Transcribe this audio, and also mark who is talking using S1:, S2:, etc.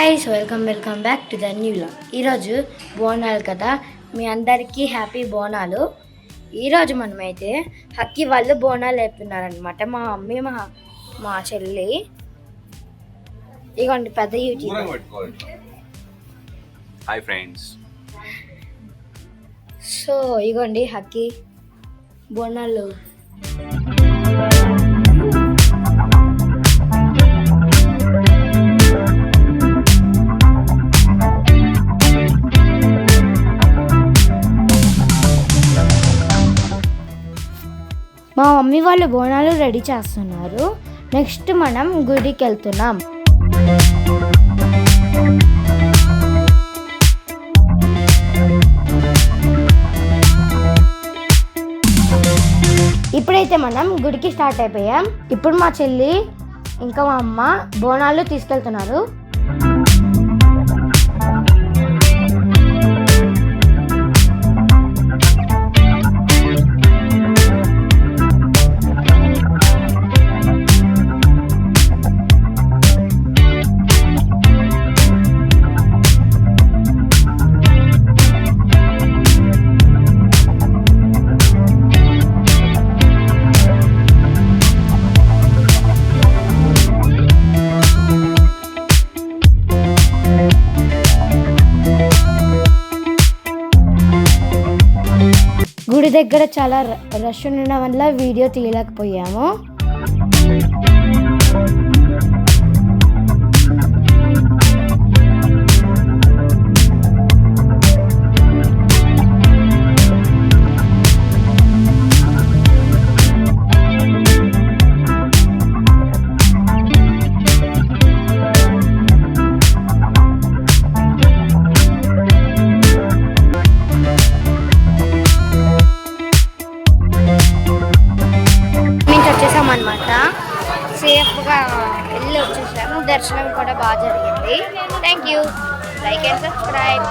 S1: Guys welcome back to the new vlog. ఈరోజు బోనాలు కదా, మీ అందరికీ హ్యాపీ బోనాలు. ఈరోజు మనమైతే హక్కి వాళ్ళు బోనాలు వేపుతున్నారనమాట. మా మమ్మీ మా చెల్లి ఇగోండి పెద్ద యూట్యూబ్.
S2: Hi friends.
S1: సో ఇగోండి హక్కి బోనాలు. మా మమ్మీ వాళ్ళు బోనాలు రెడీ చేస్తున్నారు. నెక్స్ట్ మనం గుడికి వెళ్తున్నాం. ఇప్పుడైతే మనం గుడికి స్టార్ట్ అయిపోయాం. ఇప్పుడు మా చెల్లి ఇంకా మా అమ్మ బోనాలు తీసుకెళ్తున్నారు. గుడి దగ్గర చాలా రష్ ఉండడం వల్ల వీడియో తీయలేకపోయాము. అనమాట సేఫ్గా వెళ్ళి వచ్చేసాము. దర్శనం కూడా బాగా జరిగింది. Thank you. Like and subscribe.